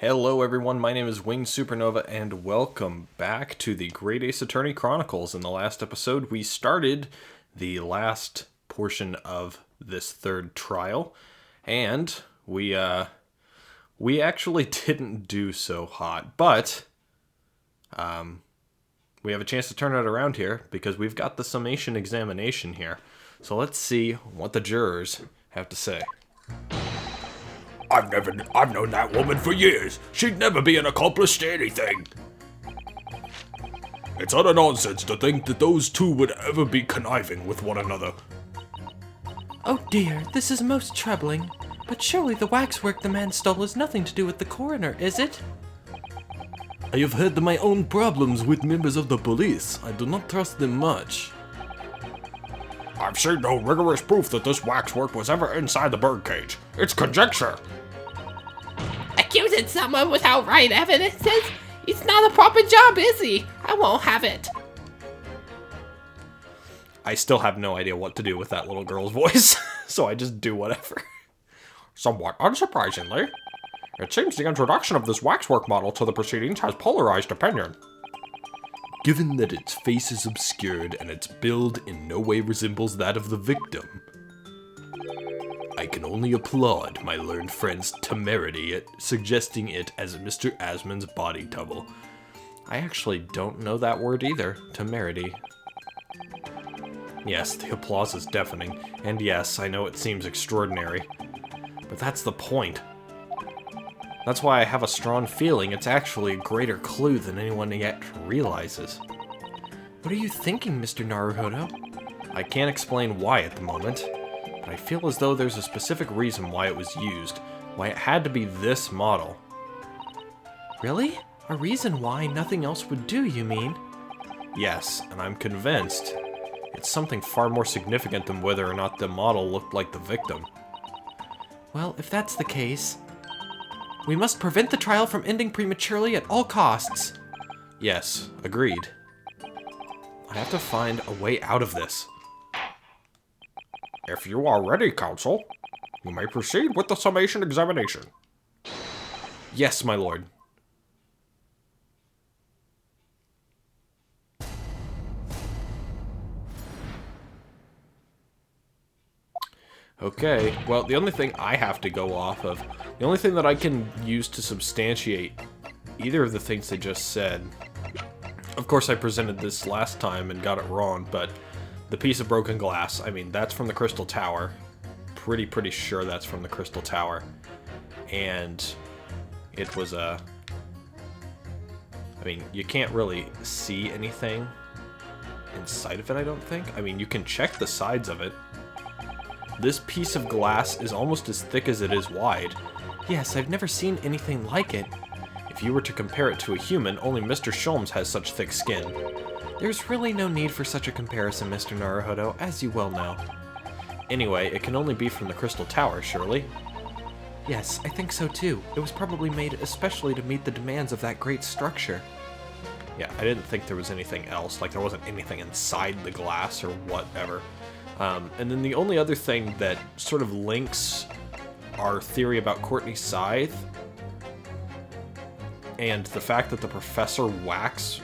Hello everyone, my name is Winged Supernova and welcome back to the Great Ace Attorney Chronicles. In the last episode, we started the last portion of this third trial, and we actually didn't do so hot, but we have a chance to turn it around here because we've got the summation examination here. So let's see what the jurors have to say. I've known that woman for years. She'd never be an accomplice to anything. It's utter nonsense to think that those two would ever be conniving with one another. Oh dear, this is most troubling. But surely the waxwork the man stole has nothing to do with the coroner, is it? I have had my own problems with members of the police. I do not trust them much. I've seen no rigorous proof that this waxwork was ever inside the birdcage. It's conjecture. Accusing someone without right evidences? It's not a proper job, is he? I won't have it. I still have no idea what to do with that little girl's voice, so I just do whatever. Somewhat unsurprisingly, it seems the introduction of this waxwork model to the proceedings has polarized opinion. Given that its face is obscured and its build in no way resembles that of the victim, I can only applaud my learned friend's temerity at suggesting it as Mr. Asmon's body double. I actually don't know that word either, temerity. Yes, the applause is deafening, and yes, I know it seems extraordinary. But that's the point. That's why I have a strong feeling it's actually a greater clue than anyone yet realizes. What are you thinking, Mr. Naruhodo? I can't explain why at the moment, but I feel as though there's a specific reason why it was used, why it had to be this model. Really? A reason why nothing else would do, you mean? Yes, and I'm convinced it's something far more significant than whether or not the model looked like the victim. Well, if that's the case, we must prevent the trial from ending prematurely at all costs. Yes, agreed. I have to find a way out of this. If you are ready, counsel, you may proceed with the summation examination. Yes, my lord. Okay, well, the only thing I have to go off of, the only thing that I can use to substantiate either of the things they just said, of course I presented this last time and got it wrong, but the piece of broken glass, I mean, that's from the Crystal Tower. Pretty sure that's from the Crystal Tower. And it was I mean, you can't really see anything inside of it, I don't think. I mean, you can check the sides of it. This piece of glass is almost as thick as it is wide. Yes, I've never seen anything like it. If you were to compare it to a human, only Mr. Sholmes has such thick skin. There's really no need for such a comparison, Mr. Naruhodo, as you well know. Anyway, it can only be from the Crystal Tower, surely? Yes, I think so too. It was probably made especially to meet the demands of that great structure. Yeah, I didn't think there was anything else, like there wasn't anything inside the glass or whatever. And then the only other thing that sort of links our theory about Courtney Scythe and the fact that the Professor wax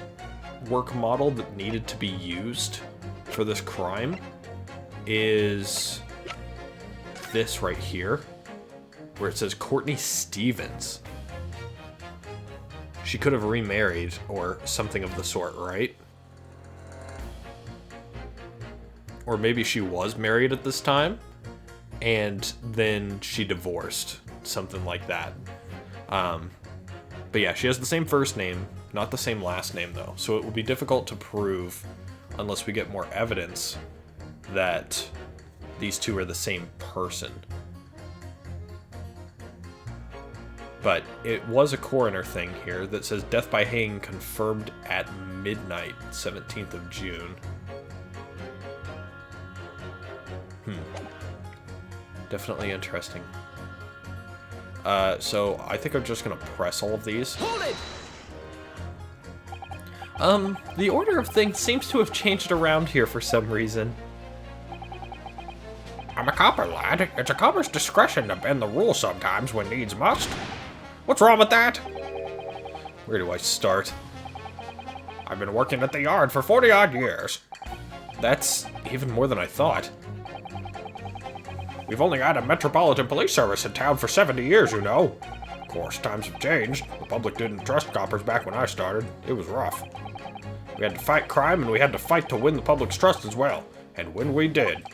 work model that needed to be used for this crime is this right here, where it says Courtney Stevens. She could have remarried or something of the sort, right? Or maybe she was married at this time, and then she divorced. Something like that. But yeah, she has the same first name, not the same last name, though. So it would be difficult to prove, unless we get more evidence, that these two are the same person. But it was a coroner thing here that says death by hanging confirmed at midnight, 17th of June. Definitely interesting. So I think I'm just gonna press all of these. Hold it! The order of things seems to have changed around here for some reason. I'm a copper, lad. It's a copper's discretion to bend the rules sometimes when needs must. What's wrong with that? Where do I start? I've been working at the yard for 40-odd years. That's even more than I thought. We've only had a metropolitan police service in town for 70 years, you know. Of course, times have changed. The public didn't trust coppers back when I started. It was rough. We had to fight crime, and we had to fight to win the public's trust as well. And when we did.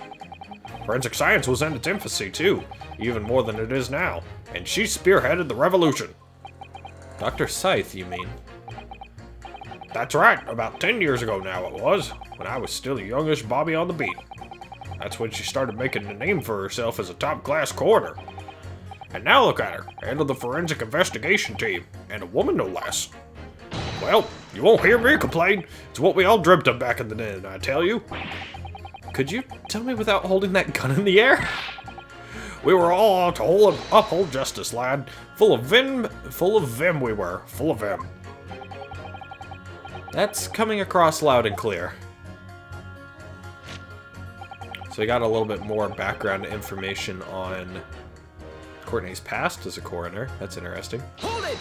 Forensic science was in its infancy, too. Even more than it is now. And she spearheaded the revolution. Dr. Scythe, you mean? That's right. About 10 years ago now it was. When I was still a youngish Bobby on the beat. That's when she started making a name for herself as a top-class coroner. And now look at her, head of the forensic investigation team, and a woman no less. Well, you won't hear me complain. It's what we all dreamt of back in the day, I tell you. Could you tell me without holding that gun in the air? We were all out to uphold justice, lad. Full of vim we were. Full of vim. That's coming across loud and clear. So I got a little bit more background information on Courtney's past as a coroner. That's interesting. Hold it!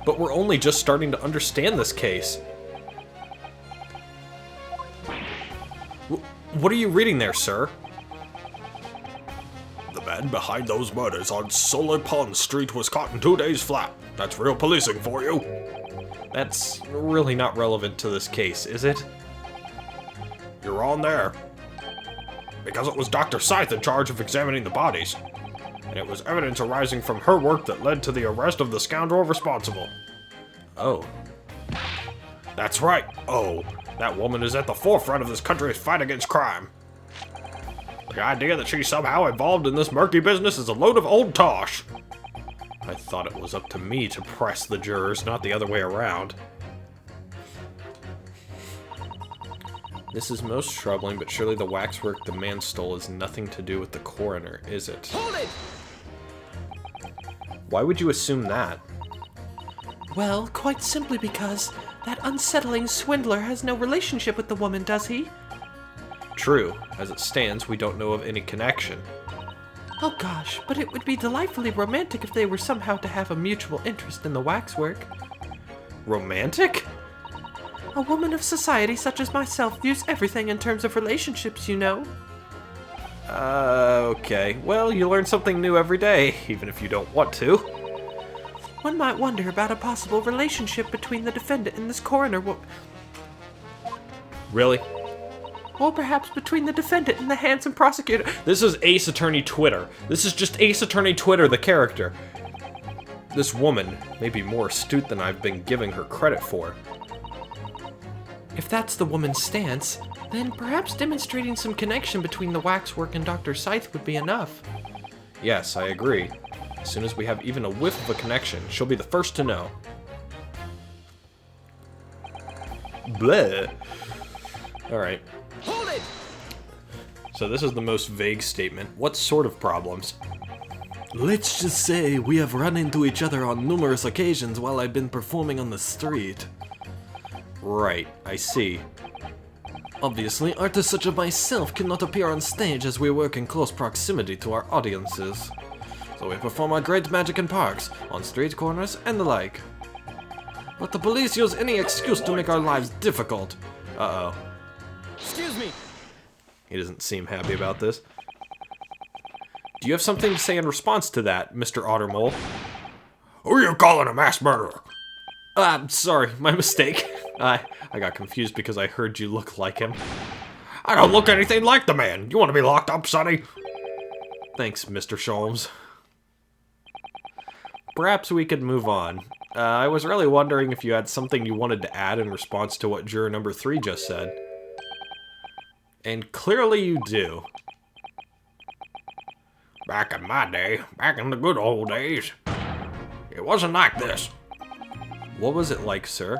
But we're only just starting to understand this case. What are you reading there, sir? The man behind those murders on Solar Pond Street was caught in 2 days flat. That's real policing for you. That's really not relevant to this case, is it? You're on there. Because it was Dr. Scythe in charge of examining the bodies. And it was evidence arising from her work that led to the arrest of the scoundrel responsible. Oh. That's right. Oh, that woman is at the forefront of this country's fight against crime. The idea that she's somehow involved in this murky business is a load of old tosh. I thought it was up to me to press the jurors, not the other way around. This is most troubling, but surely the waxwork the man stole has nothing to do with the coroner, is it? Hold it! Why would you assume that? Well, quite simply because that unsettling swindler has no relationship with the woman, does he? True. As it stands, we don't know of any connection. Oh gosh, but it would be delightfully romantic if they were somehow to have a mutual interest in the waxwork. Romantic? A woman of society such as myself views everything in terms of relationships, you know. Okay. Well, you learn something new every day, even if you don't want to. One might wonder about a possible relationship between the defendant and this coroner, Really? or perhaps between the defendant and the handsome prosecutor. This is Ace Attorney Twitter. This is just Ace Attorney Twitter, the character. This woman may be more astute than I've been giving her credit for. If that's the woman's stance, then perhaps demonstrating some connection between the waxwork and Dr. Scythe would be enough. Yes, I agree. As soon as we have even a whiff of a connection, she'll be the first to know. Bleh. Alright. Hold it! So this is the most vague statement. What sort of problems? Let's just say we have run into each other on numerous occasions while I've been performing on the street. Right, I see. Obviously, artists such as myself cannot appear on stage as we work in close proximity to our audiences. So we perform our great magic in parks, on street corners, and the like. But the police use any excuse to make our lives difficult. Uh-oh. Excuse me! He doesn't seem happy about this. Do you have something to say in response to that, Mr. Ottermole? Who are you calling a mass murderer? Sorry, my mistake. I got confused because I heard you look like him. I don't look anything like the man. You want to be locked up, Sonny? Thanks, Mr. Sholmes. Perhaps we could move on. I was really wondering if you had something you wanted to add in response to what juror number 3 just said. And clearly you do. Back in my day, back in the good old days, it wasn't like this. What was it like, sir?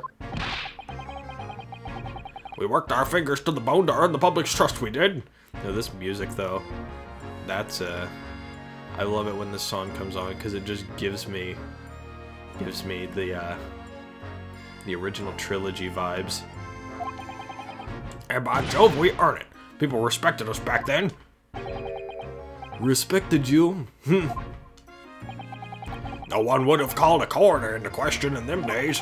We worked our fingers to the bone to earn the public's trust, we did. No, this music, though, that's, I love it when this song comes on, because it just gives me the original trilogy vibes. And by Jove, we earn it. People respected us back then. Respected you? No one would have called a coroner into question in them days.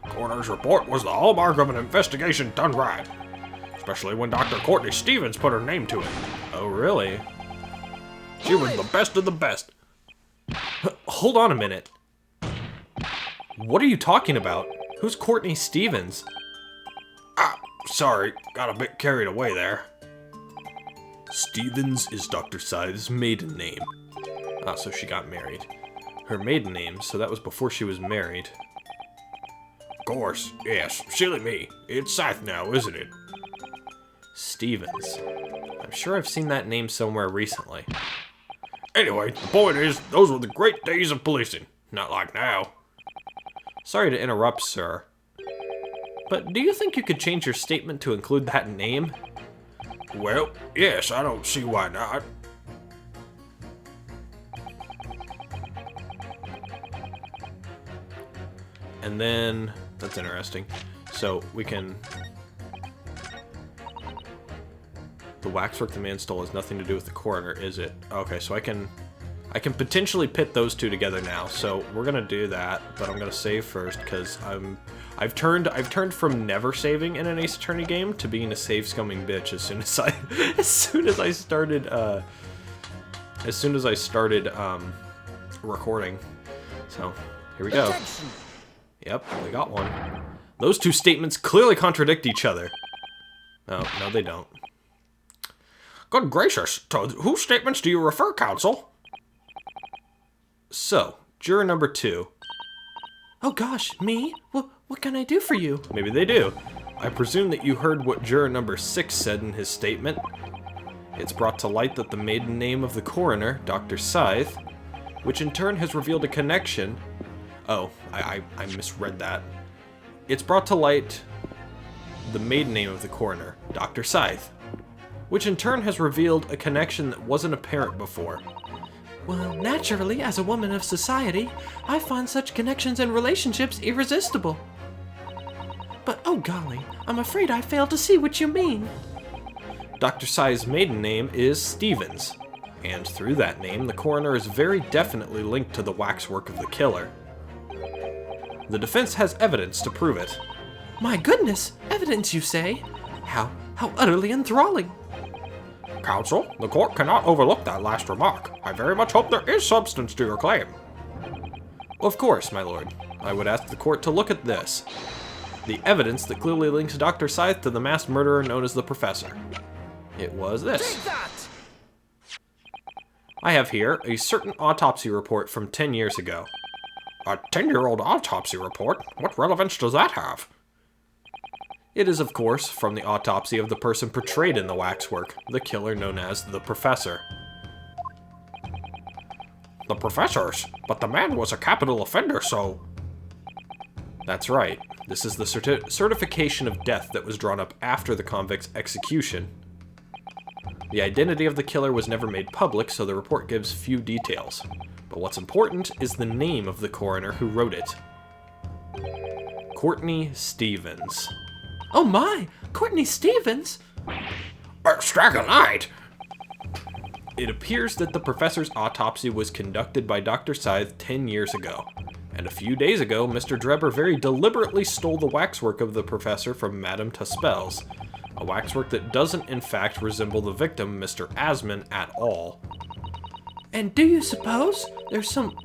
Coroner's report was the hallmark of an investigation done right. Especially when Dr. Courtney Stevens put her name to it. Oh, really? She was the best of the best. Hold on a minute. What are you talking about? Who's Courtney Stevens? Ah, sorry, got a bit carried away there. Stevens is Dr. Scythe's maiden name. Ah, so she got married. Her maiden name, so that was before she was married. Of course, yes, silly me. It's Scythe now, isn't it? Stevens. I'm sure I've seen that name somewhere recently. Anyway, the point is, those were the great days of policing. Not like now. Sorry to interrupt, sir. But do you think you could change your statement to include that name? Well, yes, I don't see why not. And then, that's interesting. So we can... The waxwork the man stole has nothing to do with the coroner, is it? Okay, so I can potentially pit those two together now. So we're gonna do that, but I'm gonna save first because I've turned from never saving in an Ace Attorney game to being a save scumming bitch as soon as I started recording. So here we go. Yep, we got one. Those two statements clearly contradict each other. Oh, no, they don't. Good gracious, to whose statements do you refer, counsel? So, juror number 2. Oh gosh, me? What can I do for you? Maybe they do. I presume that you heard what juror number 6 said in his statement. It's brought to light that the maiden name of the coroner, Dr. Scythe, which in turn has revealed a connection... Oh, I misread that. It's brought to light the maiden name of the coroner, Dr. Scythe, which in turn has revealed a connection that wasn't apparent before. Well, naturally, as a woman of society, I find such connections and relationships irresistible. But oh golly, I'm afraid I fail to see what you mean. Dr. Scythe's maiden name is Stevens, and through that name, the coroner is very definitely linked to the waxwork of the killer. The defense has evidence to prove it. My goodness, evidence you say? How utterly enthralling. Counsel, the court cannot overlook that last remark. I very much hope there is substance to your claim. Of course, my lord. I would ask the court to look at this. The evidence that clearly links Dr. Scythe to the masked murderer known as the Professor. It was this. I have here a certain autopsy report from 10 years ago. A 10-year-old autopsy report? What relevance does that have? It is, of course, from the autopsy of the person portrayed in the waxwork, the killer known as the Professor. The Professor's? But the man was a capital offender, so... That's right. This is the certification of death that was drawn up after the convict's execution. The identity of the killer was never made public, so the report gives few details. But what's important is the name of the coroner who wrote it. Courtney Stevens. Oh my! Courtney Stevens? Straggle-eyed! It appears that the professor's autopsy was conducted by Dr. Scythe 10 years ago. And a few days ago, Mr. Drebber very deliberately stole the waxwork of the professor from Madame Tusspells. A waxwork that doesn't in fact resemble the victim, Mr. Asman, at all. And do you suppose there's some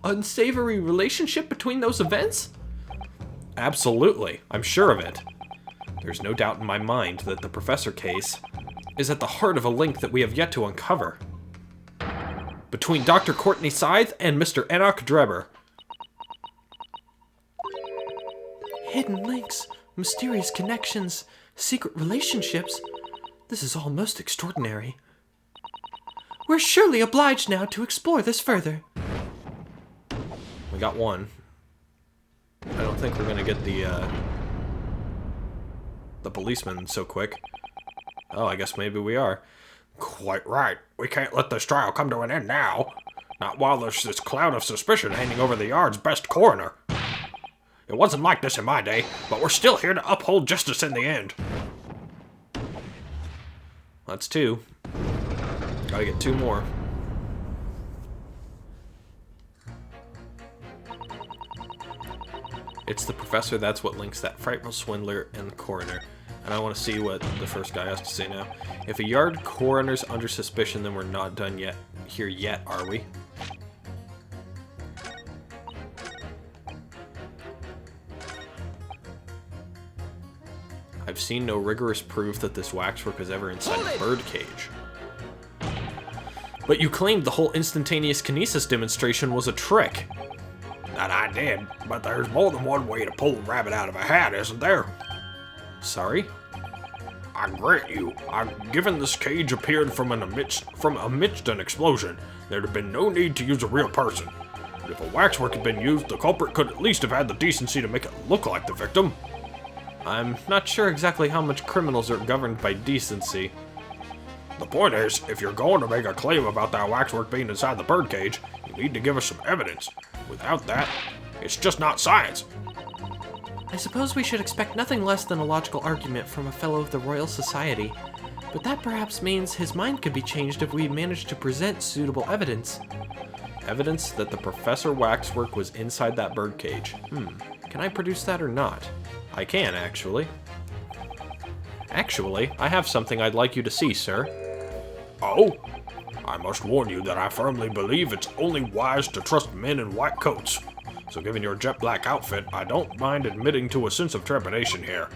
unsavory relationship between those events? Absolutely, I'm sure of it. There's no doubt in my mind that the Professor case is at the heart of a link that we have yet to uncover. Between Dr. Courtney Scythe and Mr. Enoch Drebber. Hidden links, mysterious connections, secret relationships. This is all most extraordinary. We're surely obliged now to explore this further. We got one. I don't think we're gonna get the policeman so quick. Oh, I guess maybe we are. Quite right. We can't let this trial come to an end now. Not while there's this cloud of suspicion hanging over the yard's best coroner. It wasn't like this in my day, but we're still here to uphold justice in the end. That's 2. Gotta get 2 more. It's the professor, that's what links that frightful swindler and the coroner. And I want to see what the first guy has to say now. If a yard coroner's under suspicion, then we're not done yet here yet, are we? I've seen no rigorous proof that this waxwork was ever inside a birdcage. But you claimed the whole instantaneous kinesis demonstration was a trick. That I did, but there's more than one way to pull a rabbit out of a hat, isn't there? Sorry? I grant you, given this cage appeared from amidst an explosion, there'd have been no need to use a real person. But if a waxwork had been used, the culprit could at least have had the decency to make it look like the victim. I'm not sure exactly how much criminals are governed by decency. The point is, if you're going to make a claim about that waxwork being inside the birdcage, you need to give us some evidence. Without that, it's just not science. I suppose we should expect nothing less than a logical argument from a fellow of the Royal Society, but that perhaps means his mind could be changed if we manage to present suitable evidence. Evidence that the Professor Waxwork was inside that birdcage. Can I produce that or not? I can, actually. Actually, I have something I'd like you to see, sir. Oh? I must warn you that I firmly believe it's only wise to trust men in white coats. So given your jet black outfit, I don't mind admitting to a sense of trepidation here.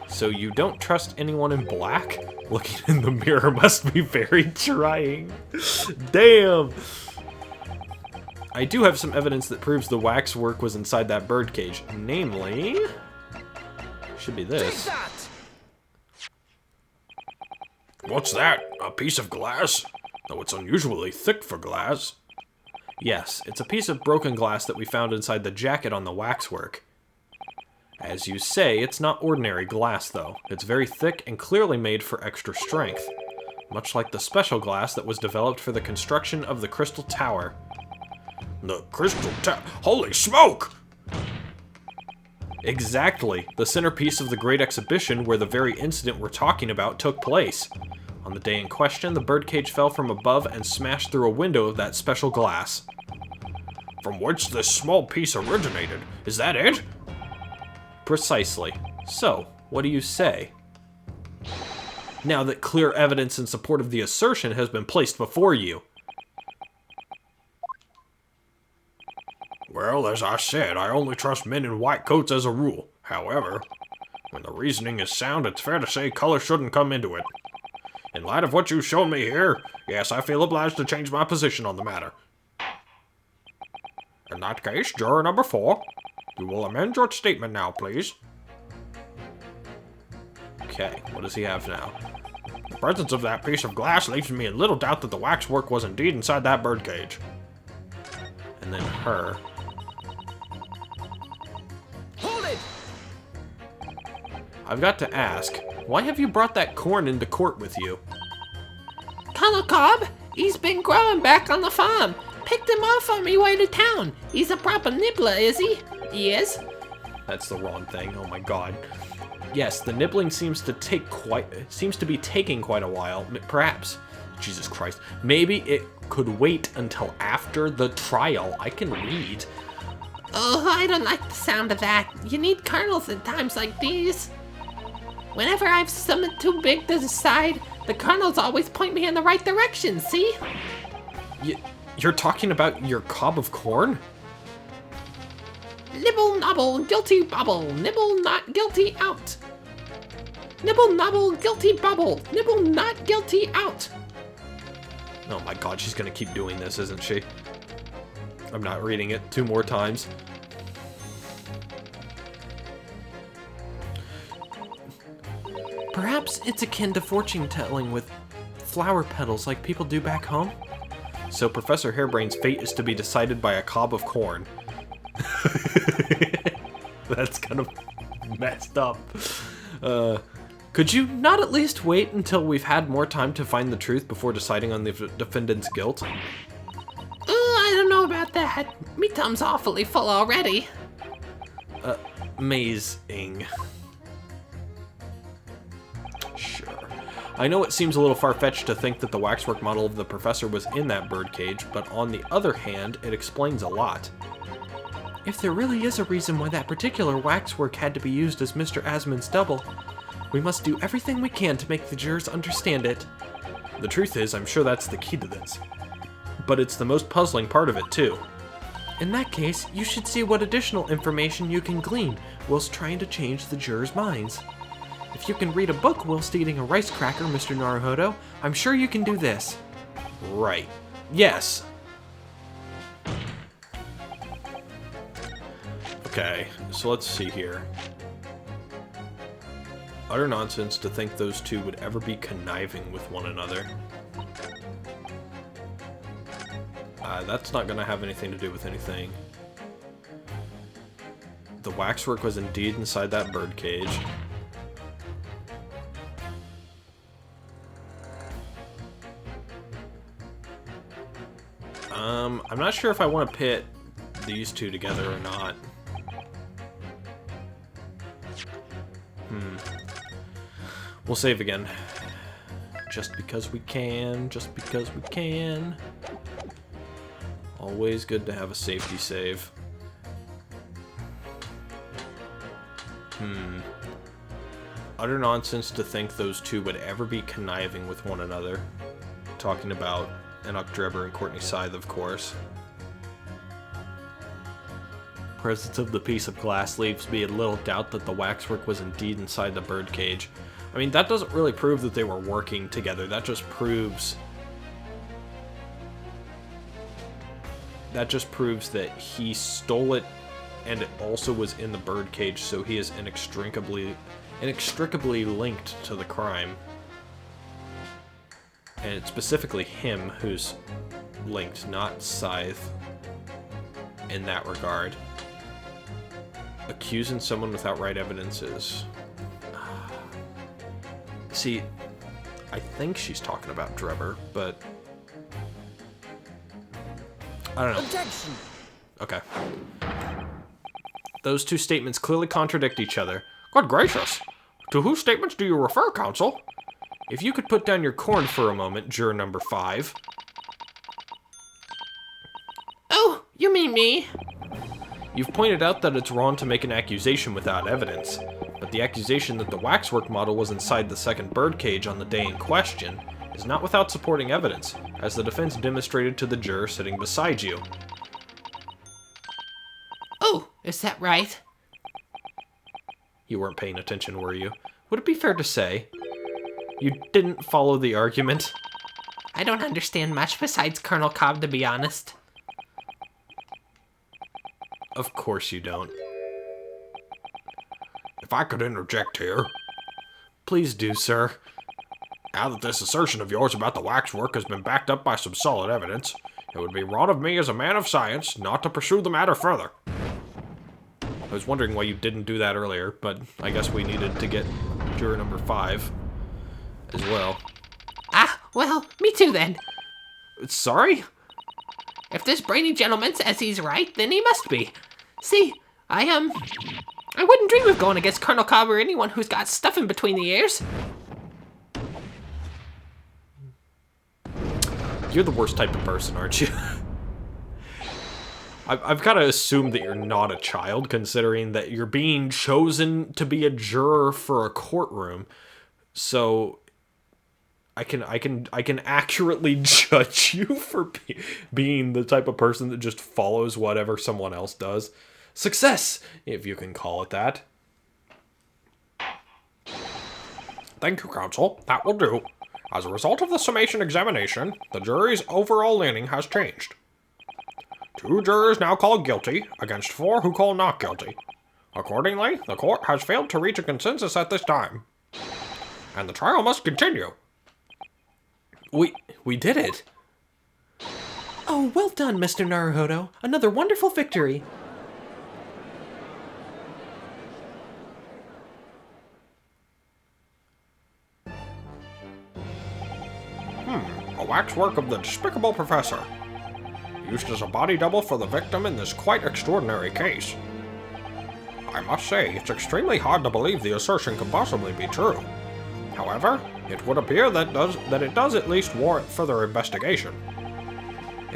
So you don't trust anyone in black? Looking in the mirror must be very trying. Damn! I do have some evidence that proves the waxwork was inside that birdcage. Namely... should be this. What's that? A piece of glass? Though it's unusually thick for glass. Yes, it's a piece of broken glass that we found inside the jacket on the waxwork. As you say, it's not ordinary glass, though. It's very thick and clearly made for extra strength. Much like the special glass that was developed for the construction of the Crystal Tower. The Crystal Tower? Holy smoke! Exactly, the centerpiece of the Great Exhibition where the very incident we're talking about took place. On the day in question, the birdcage fell from above and smashed through a window of that special glass. From which this small piece originated, is that it? Precisely. So, what do you say? Now that clear evidence in support of the assertion has been placed before you. Well, as I said, I only trust men in white coats as a rule. However, when the reasoning is sound, it's fair to say color shouldn't come into it. In light of what you've shown me here, yes, I feel obliged to change my position on the matter. In that case, juror number 4, you will amend your statement now, please. Okay, what does he have now? The presence of that piece of glass leaves me in little doubt that the waxwork was indeed inside that birdcage. And then her. Hold it! I've got to ask, why have you brought that corn into court with you? Colonel Cobb, he's been growing back on the farm. Picked him off on me way to town. He's a proper nibbler, is he? He is? That's the wrong thing, oh my god. Yes, the nibbling seems to be taking quite a while. Perhaps, Jesus Christ, maybe it could wait until after the trial. I can read. Oh, I don't like the sound of that. You need colonels at times like these. Whenever I've something too big to decide, the colonels always point me in the right direction, see? You're talking about your cob of corn? Nibble, nobble, guilty bubble. Nibble, not guilty, out. Nibble, nobble, guilty bubble. Nibble, not guilty, out. Oh my god, she's gonna keep doing this, isn't she? I'm not reading it 2 more times. Perhaps it's akin to fortune telling with flower petals like people do back home? So Professor Hairbrain's fate is to be decided by a cob of corn. That's kind of messed up. Could you not at least wait until we've had more time to find the truth before deciding on the defendant's guilt? I don't know about that. Me tum's awfully full already. Amazing. Sure. I know it seems a little far-fetched to think that the waxwork model of the professor was in that birdcage, but on the other hand, it explains a lot. If there really is a reason why that particular waxwork had to be used as Mr. Asmund's double, we must do everything we can to make the jurors understand it. The truth is, I'm sure that's the key to this. But it's the most puzzling part of it, too. In that case, you should see what additional information you can glean whilst trying to change the jurors' minds. If you can read a book whilst eating a rice cracker, Mr. Naruhodo, I'm sure you can do this. Right. Yes. Okay, so let's see here. Utter nonsense to think those two would ever be conniving with one another. That's not going to have anything to do with anything. The waxwork was indeed inside that birdcage. I'm not sure if I want to pit these two together or not. We'll save again. Just because we can, just because we can. Always good to have a safety save. Utter nonsense to think those two would ever be conniving with one another. Talking about Enoch Drebber and Courtney Scythe, of course. Presence of the piece of glass leaves me in little doubt that the waxwork was indeed inside the birdcage. I mean, that doesn't really prove that they were working together. That just proves that he stole it and it also was in the birdcage, so he is inextricably linked to the crime. And it's specifically him who's linked, not Scythe, in that regard. Accusing someone without right evidence is... See, I think she's talking about Drebber, but... I don't know. Objection! Okay. Those two statements clearly contradict each other. Good gracious! To whose statements do you refer, counsel? If you could put down your corn for a moment, juror number 5. Oh, you mean me? You've pointed out that it's wrong to make an accusation without evidence, but the accusation that the waxwork model was inside the second birdcage on the day in question is not without supporting evidence, as the defense demonstrated to the juror sitting beside you. Oh, is that right? You weren't paying attention, were you? Would it be fair to say you didn't follow the argument? I don't understand much besides Colonel Cobb, to be honest. Of course you don't. If I could interject here. Please do, sir. Now that this assertion of yours about the waxwork has been backed up by some solid evidence, it would be wrong of me as a man of science not to pursue the matter further. I was wondering why you didn't do that earlier, but I guess we needed to get juror number 5 as well. Ah, well, me too then. Sorry? If this brainy gentleman says he's right, then he must be. See, I wouldn't dream of going against Colonel Cobb or anyone who's got stuff in between the ears. You're the worst type of person, aren't you? I've got to assume that you're not a child, considering that you're being chosen to be a juror for a courtroom. So I can accurately judge you for being the type of person that just follows whatever someone else does. Success, if you can call it that. Thank you, counsel. That will do. As a result of the summation examination, the jury's overall leaning has changed. 2 jurors now call guilty, against 4 who call not guilty. Accordingly, the court has failed to reach a consensus at this time. And the trial must continue. We did it. Oh, well done, Mr. Naruhodo. Another wonderful victory. A waxwork of the despicable professor. Used as a body double for the victim in this quite extraordinary case. I must say, it's extremely hard to believe the assertion could possibly be true. However, it would appear that it does at least warrant further investigation.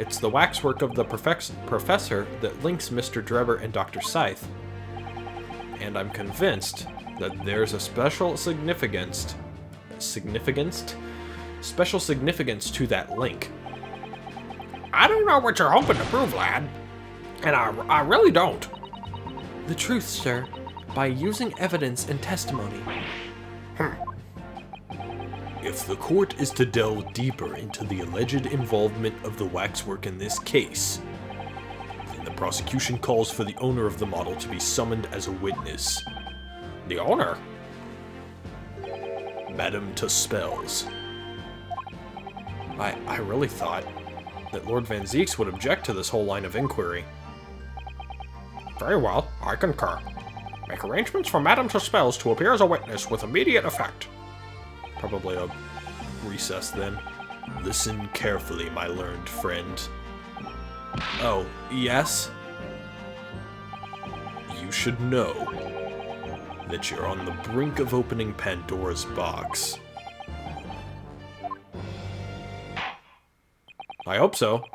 It's the waxwork of the professor that links Mr. Drebber and Dr. Scythe. And I'm convinced that there's a special significance to that link. I don't know what you're hoping to prove, lad. And I really don't. The truth, sir, by using evidence and testimony. If the court is to delve deeper into the alleged involvement of the waxwork in this case, then the prosecution calls for the owner of the model to be summoned as a witness. The owner? Madame Tusspells. I really thought that Lord Van Zieks would object to this whole line of inquiry. Very well, I concur. Make arrangements for Madame Tusspells to appear as a witness with immediate effect. Probably a recess then. Listen carefully, my learned friend. Oh, yes? You should know that you're on the brink of opening Pandora's box. I hope so.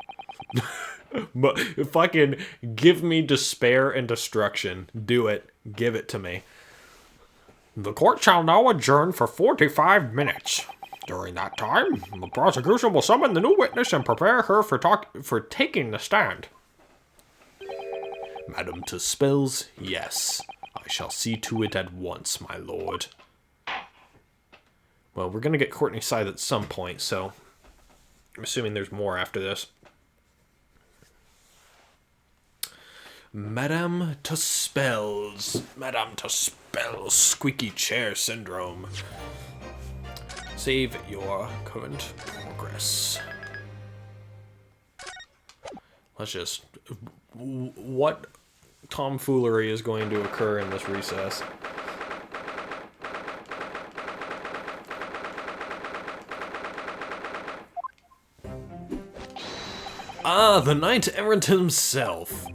But fucking give me despair and destruction. Do it. Give it to me. The court shall now adjourn for 45 minutes. During that time, the prosecution will summon the new witness and prepare her for taking the stand. Madame Tusspells, yes. I shall see to it at once, my lord. Well, we're gonna get Courtney Scythe at some point, so I'm assuming there's more after this. Madame Tusspells. Madame Tusspells. Squeaky chair syndrome. Save your current progress. Let's just... What tomfoolery is going to occur in this recess? Ah, the Knight Errant himself.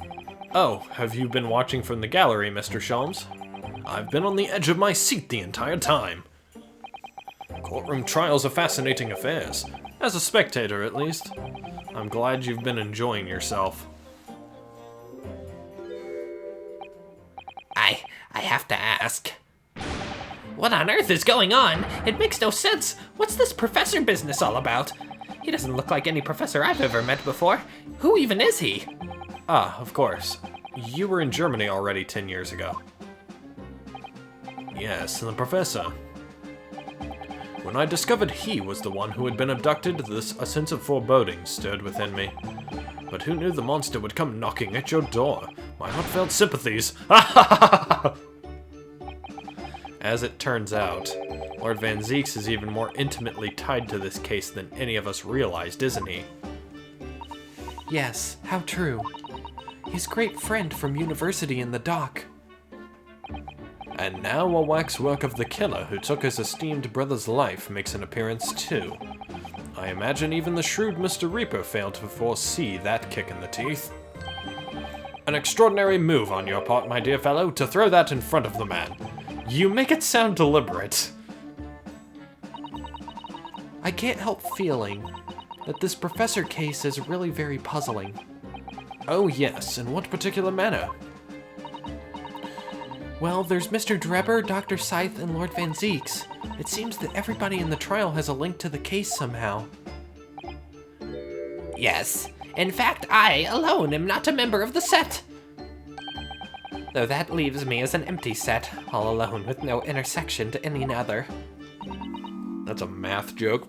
Oh, have you been watching from the gallery, Mr. Sholmes? I've been on the edge of my seat the entire time. Courtroom trials are fascinating affairs. As a spectator, at least. I'm glad you've been enjoying yourself. I have to ask. What on earth is going on? It makes no sense. What's this professor business all about? He doesn't look like any professor I've ever met before. Who even is he? Ah, of course. You were in Germany already 10 years ago. Yes, the professor. When I discovered he was the one who had been abducted, a sense of foreboding stirred within me. But who knew the monster would come knocking at your door? My heartfelt sympathies. As it turns out, Lord Van Zieks is even more intimately tied to this case than any of us realized, isn't he? Yes, how true. His great friend from university in the dock. And now a waxwork of the killer who took his esteemed brother's life makes an appearance too. I imagine even the shrewd Mr. Reaper failed to foresee that kick in the teeth. An extraordinary move on your part, my dear fellow, to throw that in front of the man. You make it sound deliberate. I can't help feeling that this professor case is really very puzzling. Oh yes, in what particular manner? Well, there's Mr. Drebber, Dr. Scythe, and Lord Van Zieks. It seems that everybody in the trial has a link to the case somehow. Yes. In fact, I alone am not a member of the set. Though that leaves me as an empty set, all alone with no intersection to any other. That's a math joke.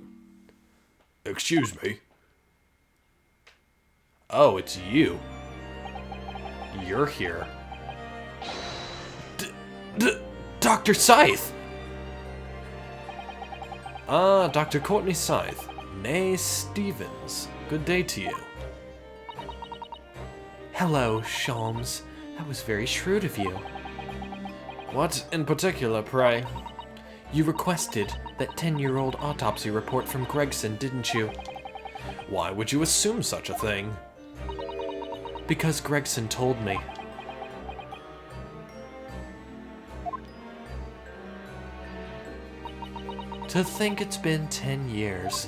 Excuse me. Oh, it's you. You're here. Dr. Scythe! Ah, Dr. Courtney Scythe. Nay, Stevens. Good day to you. Hello, Sholmes. That was very shrewd of you. What in particular, pray? You requested that 10-year-old autopsy report from Gregson, didn't you? Why would you assume such a thing? Because Gregson told me. To think it's been 10 years.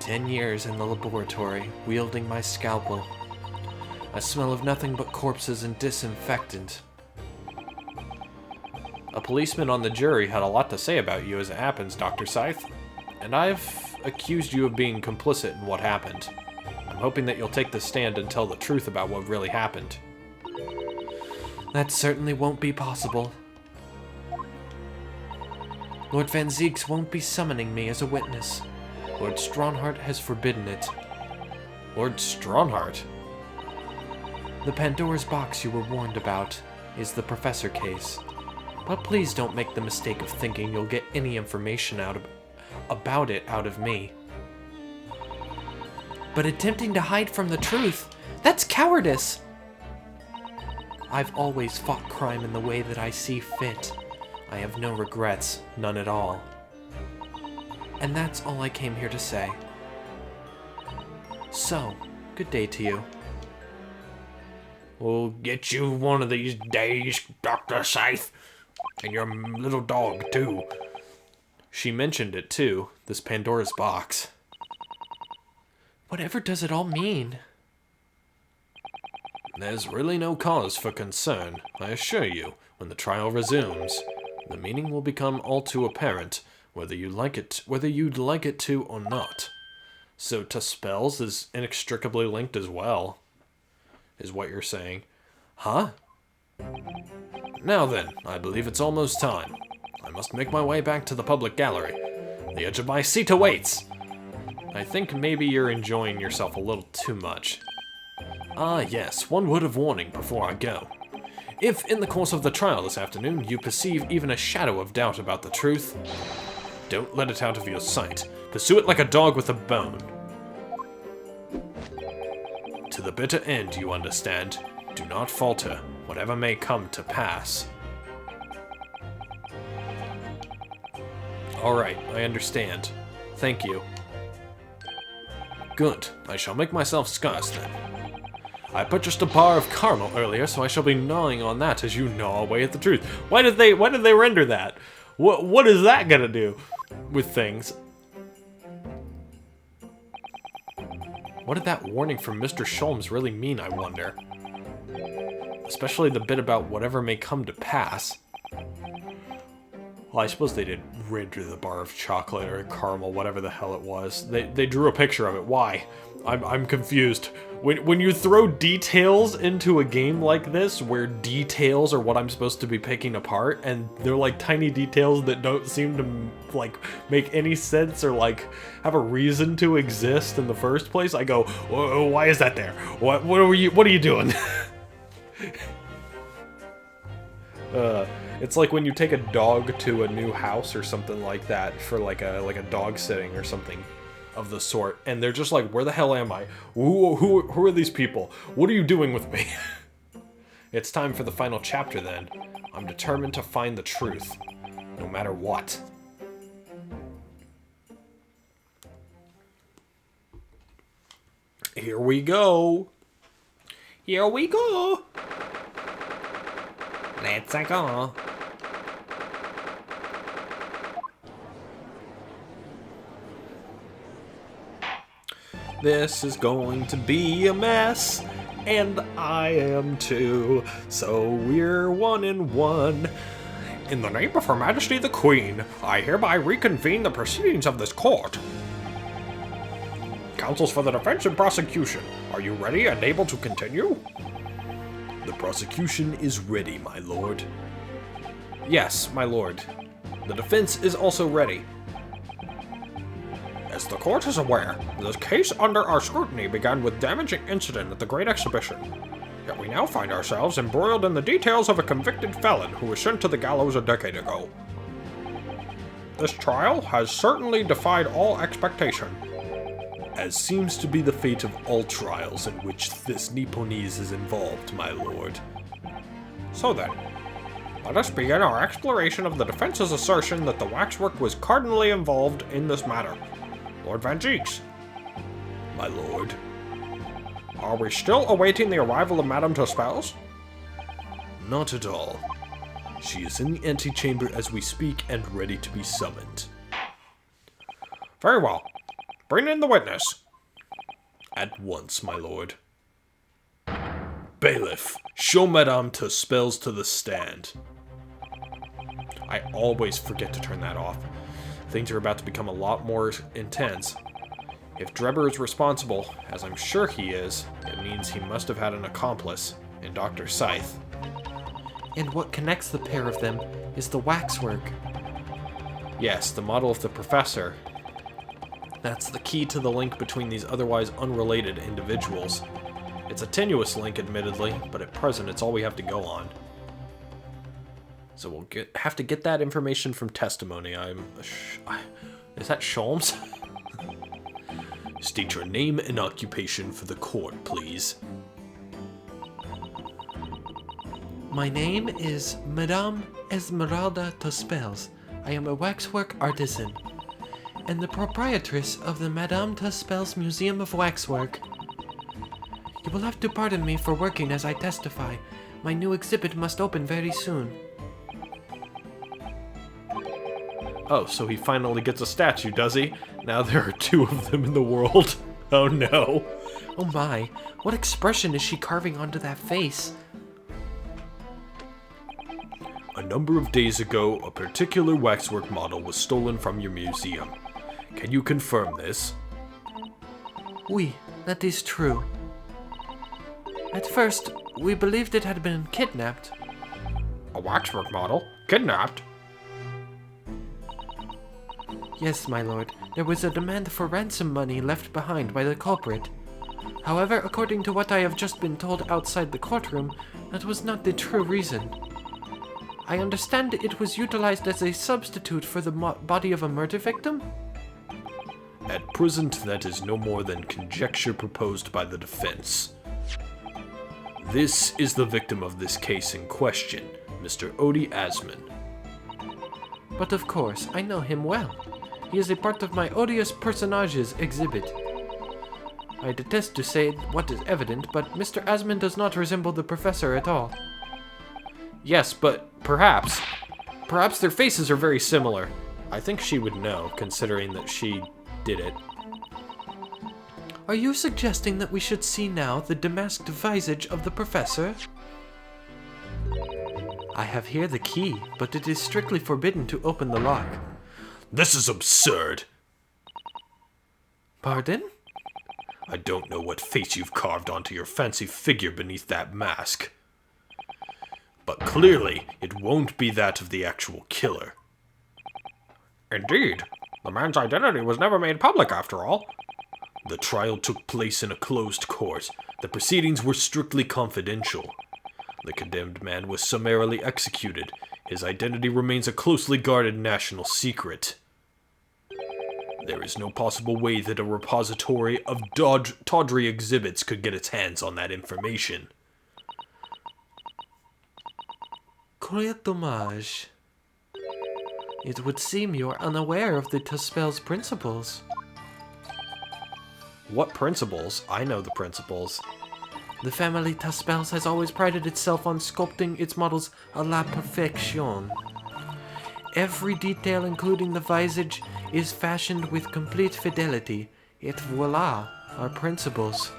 10 years in the laboratory, wielding my scalpel. I smell of nothing but corpses and disinfectant. A policeman on the jury had a lot to say about you as it happens, Dr. Scythe. And I've accused you of being complicit in what happened. I'm hoping that you'll take the stand and tell the truth about what really happened. That certainly won't be possible. Lord Van Zieks won't be summoning me as a witness. Lord Stronhart has forbidden it. Lord Stronhart? The Pandora's box you were warned about is the Professor case. But please don't make the mistake of thinking you'll get any information about it out of me. But attempting to hide from the truth, that's cowardice! I've always fought crime in the way that I see fit. I have no regrets, none at all. And that's all I came here to say. So, good day to you. We'll get you one of these days, Dr. Scythe. And your little dog, too. She mentioned it, too, this Pandora's box. Whatever does it all mean? There's really no cause for concern, I assure you, when the trial resumes. The meaning will become all too apparent, whether you'd like it to or not. So Tusspells is inextricably linked as well, is what you're saying. Huh? Now then, I believe it's almost time. I must make my way back to the public gallery. The edge of my seat awaits! I think maybe you're enjoying yourself a little too much. Ah yes, one word of warning before I go. If, in the course of the trial this afternoon, you perceive even a shadow of doubt about the truth, don't let it out of your sight. Pursue it like a dog with a bone. To the bitter end, you understand. Do not falter, whatever may come to pass. Alright, I understand. Thank you. Good, I shall make myself scarce then. I purchased a bar of caramel earlier, so I shall be gnawing on that as you gnaw away at the truth. Why did they render that? What is that gonna do with things? What did that warning from Mr. Sholmes really mean, I wonder? Especially the bit about whatever may come to pass. Well, I suppose they did render the bar of chocolate or caramel, whatever the hell it was. They drew a picture of it. Why? I'm confused. When you throw details into a game like this, where details are what I'm supposed to be picking apart, and they're like tiny details that don't seem to like make any sense or like have a reason to exist in the first place, I go, why is that there? What are you doing? It's like when you take a dog to a new house or something like that for like a dog sitting or something of the sort, and they're just like, where the hell am I? Who are these people? What are you doing with me? It's time for the final chapter then. I'm determined to find the truth, no matter what. Here we go. Here we go. Let's go. This is going to be a mess, and I am too, so we're 1-1. In the name of Her Majesty the Queen, I hereby reconvene the proceedings of this court. Counsels for the defense and prosecution, are you ready and able to continue? The prosecution is ready, my lord. Yes, my lord. The defense is also ready. As the court is aware, this case under our scrutiny began with damaging incident at the Great Exhibition. Yet we now find ourselves embroiled in the details of a convicted felon who was sent to the gallows a decade ago. This trial has certainly defied all expectation. As seems to be the fate of all trials in which this Nipponese is involved, my lord. So then, let us begin our exploration of the defense's assertion that the waxwork was cardinally involved in this matter. Lord Van Zieks. My lord. Are we still awaiting the arrival of Madame Tusspells? Not at all. She is in the antechamber as we speak and ready to be summoned. Very well. Bring in the witness. At once, my lord. Bailiff, show Madame Tusspells to the stand. I always forget to turn that off. Things are about to become a lot more intense. If Drebber is responsible, as I'm sure he is, it means he must have had an accomplice in Dr. Scythe. And what connects the pair of them is the waxwork. Yes, the model of the professor. That's the key to the link between these otherwise unrelated individuals. It's a tenuous link, admittedly, but at present it's all we have to go on. So we'll have to get that information from testimony. Is that Sholmes? State your name and occupation for the court, please. My name is Madame Esmeralda Tusspells. I am a waxwork artisan, and the proprietress of the Madame Tusspells Museum of Waxwork. You will have to pardon me for working as I testify. My new exhibit must open very soon. Oh, so he finally gets a statue, does he? Now there are 2 of them in the world. Oh no. Oh my, what expression is she carving onto that face? A number of days ago, a particular waxwork model was stolen from your museum. Can you confirm this? Oui, that is true. At first, we believed it had been kidnapped. A waxwork model? Kidnapped? Yes, my lord, there was a demand for ransom money left behind by the culprit. However, according to what I have just been told outside the courtroom, that was not the true reason. I understand it was utilized as a substitute for the body of a murder victim? At present, that is no more than conjecture proposed by the defense. This is the victim of this case in question, Mr. Odie Asman. But of course, I know him well. He is a part of my odious personages exhibit. I detest to say what is evident, but Mr. Asman does not resemble the professor at all. Yes, but perhaps their faces are very similar. I think she would know, considering that she did it. Are you suggesting that we should see now the damasked visage of the professor? I have here the key, but it is strictly forbidden to open the lock. This is absurd. Pardon? I don't know what face you've carved onto your fancy figure beneath that mask. But clearly, it won't be that of the actual killer. Indeed. The man's identity was never made public, after all. The trial took place in a closed court. The proceedings were strictly confidential. The condemned man was summarily executed. His identity remains a closely guarded national secret. There is no possible way that a repository of tawdry exhibits could get its hands on that information. Quel dommage. It would seem you are unaware of the Tusspells principles. What principles? I know the principles. The family Tusspells has always prided itself on sculpting its models à la perfection. Every detail, including the visage, is fashioned with complete fidelity. Et voila, our principles.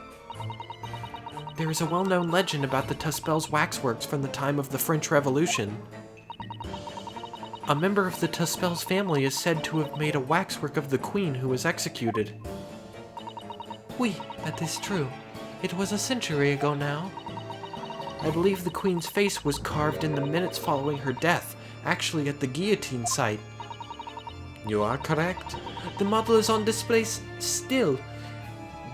There is a well-known legend about the Tusspells waxworks from the time of the French Revolution. A member of the Tusspells family is said to have made a waxwork of the queen who was executed. Oui, that is true. It was a century ago now. I believe the queen's face was carved in the minutes following her death, actually at the guillotine site. You are correct. The model is on display still.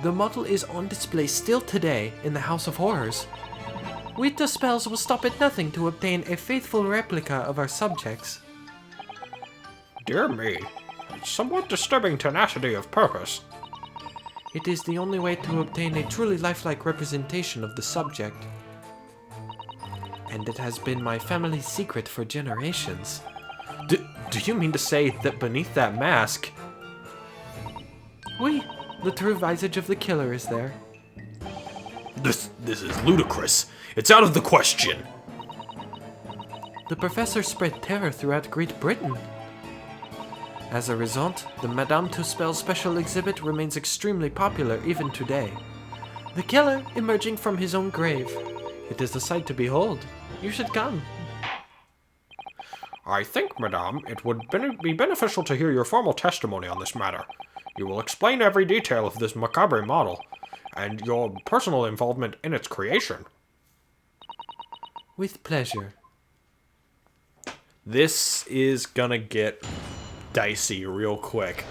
The model is on display still today in the House of Horrors. We Tusspells will stop at nothing to obtain a faithful replica of our subjects. Dear me. Somewhat disturbing tenacity of purpose. It is the only way to obtain a truly lifelike representation of the subject. And it has been my family's secret for generations. Do you mean to say that beneath that mask... Oui, the true visage of the killer is there. This is ludicrous. It's out of the question. The professor spread terror throughout Great Britain. As a result, the Madame Tusspells special exhibit remains extremely popular even today. The killer emerging from his own grave. It is a sight to behold. You should come. I think, madame, it would be beneficial to hear your formal testimony on this matter. You will explain every detail of this macabre model, and your personal involvement in its creation. With pleasure. This is gonna get dicey real quick.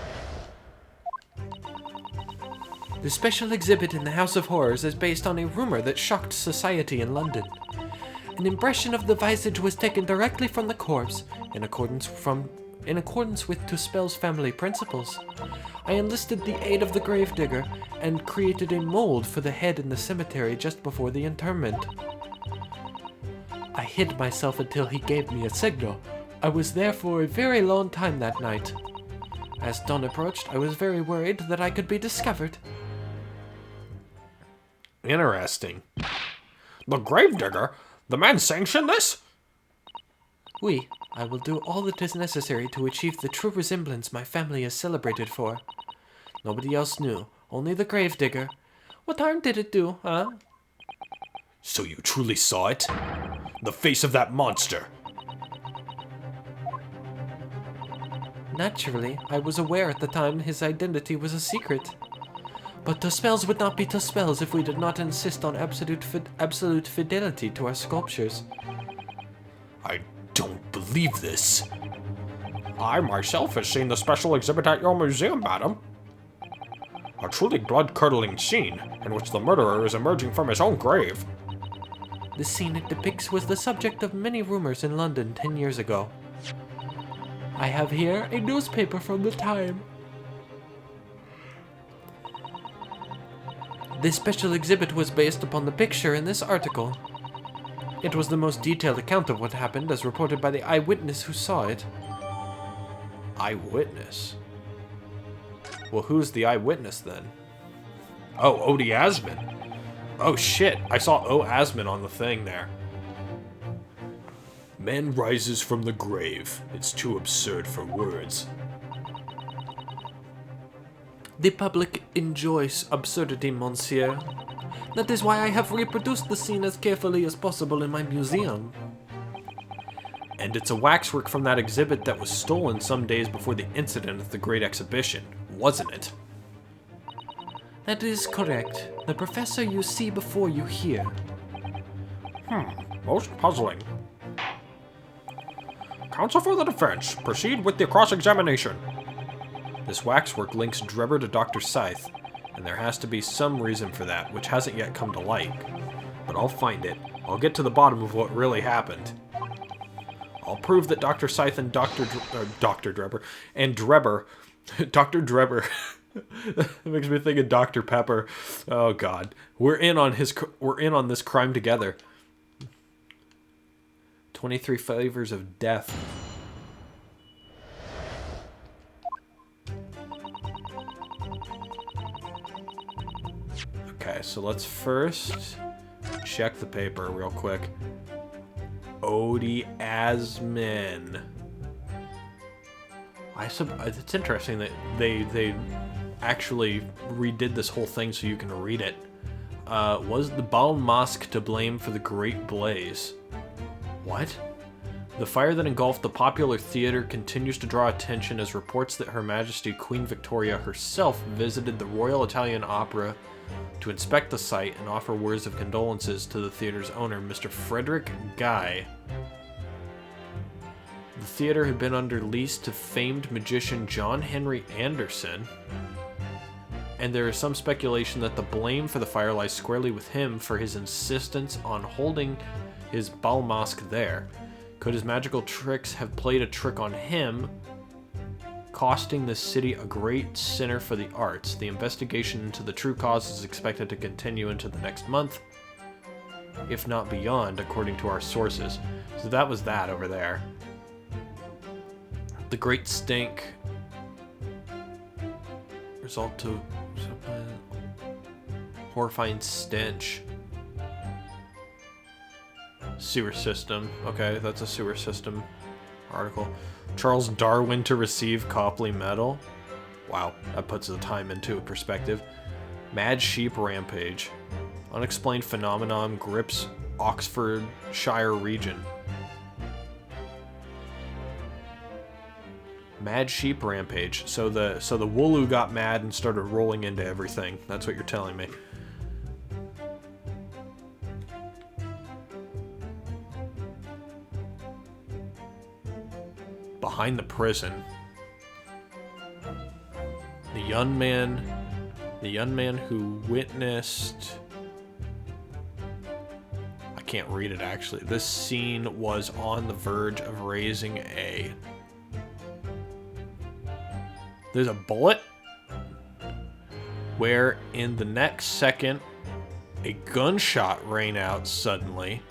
The special exhibit in the House of Horrors is based on a rumor that shocked society in London. An impression of the visage was taken directly from the corpse, in accordance with Tusspells' family principles. I enlisted the aid of the gravedigger and created a mold for the head in the cemetery just before the interment. I hid myself until he gave me a signal. I was there for a very long time that night. As dawn approached, I was very worried that I could be discovered. Interesting. The gravedigger? The man sanctioned this? Oui, I will do all that is necessary to achieve the true resemblance my family is celebrated for. Nobody else knew, only the gravedigger. What harm did it do, huh? So you truly saw it? The face of that monster? Naturally, I was aware at the time his identity was a secret. But Tusspells would not be Tusspells if we did not insist on absolute fidelity to our sculptures. I don't believe this. I myself have seen the special exhibit at your museum, madam. A truly blood-curdling scene, in which the murderer is emerging from his own grave. The scene it depicts was the subject of many rumors in London 10 years ago. I have here a newspaper from the time. This special exhibit was based upon the picture in this article. It was the most detailed account of what happened as reported by the eyewitness who saw it. Eyewitness? Well, who's the eyewitness then? Oh, Odie Asman. Oh shit, I saw O. Asman on the thing there. Man rises from the grave. It's too absurd for words. The public enjoys absurdity, monsieur. That is why I have reproduced the scene as carefully as possible in my museum. And it's a waxwork from that exhibit that was stolen some days before the incident at the Great Exhibition, wasn't it? That is correct. The professor you see before you here. Most puzzling. Counsel for the defense, proceed with the cross-examination. This waxwork links Drebber to Dr. Scythe, and there has to be some reason for that, which hasn't yet come to light. But I'll find it. I'll get to the bottom of what really happened. I'll prove that Dr. Scythe and Dr. Drebber, Dr. Drebber, that makes me think of Dr. Pepper. Oh God, we're in on this crime together. 23 Flavors of Death. Okay, so let's first check the paper real quick. Odie Asman. It's interesting that they actually redid this whole thing so you can read it. Was the Bal Mosque to blame for the Great Blaze? What? The fire that engulfed the popular theater continues to draw attention as reports that Her Majesty Queen Victoria herself visited the Royal Italian Opera to inspect the site and offer words of condolences to the theater's owner, Mr. Frederick Guy. The theater had been under lease to famed magician John Henry Anderson, and there is some speculation that the blame for the fire lies squarely with him for his insistence on holding his Bal Mosque there. Could his magical tricks have played a trick on him, costing the city a great center for the arts? The investigation into the true cause is expected to continue into the next month, if not beyond, according to our sources. So that was that over there. The Great Stink. Result to horrifying stench. Sewer system. Okay, that's a sewer system article. Charles Darwin to receive Copley Medal. Wow, that puts the time into perspective. Mad sheep rampage. Unexplained phenomenon grips Oxfordshire region. Mad sheep rampage. So the Wooloo got mad and started rolling into everything. That's what you're telling me. Behind the prison. The young man who witnessed... I can't read it actually. This scene was on the verge of raising a... There's a bullet where in the next second a gunshot rang out suddenly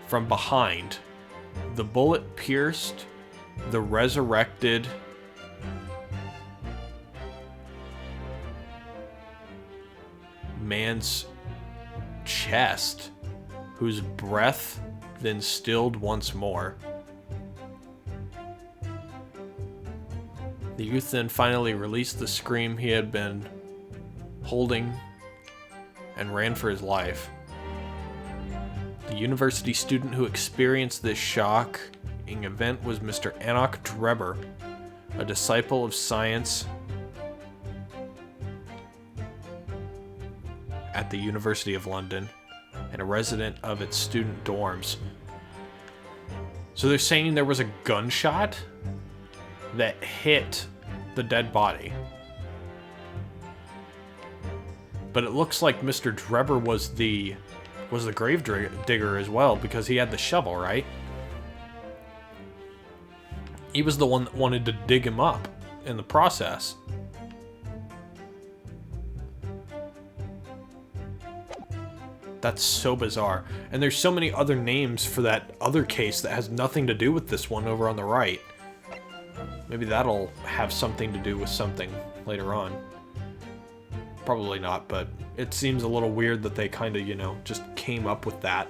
from behind. The bullet pierced the resurrected man's chest, whose breath then stilled once more. The youth then finally released the scream he had been holding and ran for his life. The university student who experienced this shocking event was Mr. Enoch Drebber, a disciple of science at the University of London and a resident of its student dorms. So they're saying there was a gunshot that hit the dead body. But it looks like Mr. Drebber was the grave digger as well, because he had the shovel, right? He was the one that wanted to dig him up in the process. That's so bizarre. And there's so many other names for that other case that has nothing to do with this one over on the right. Maybe that'll have something to do with something later on. Probably not, but it seems a little weird that they kind of, you know, just came up with that.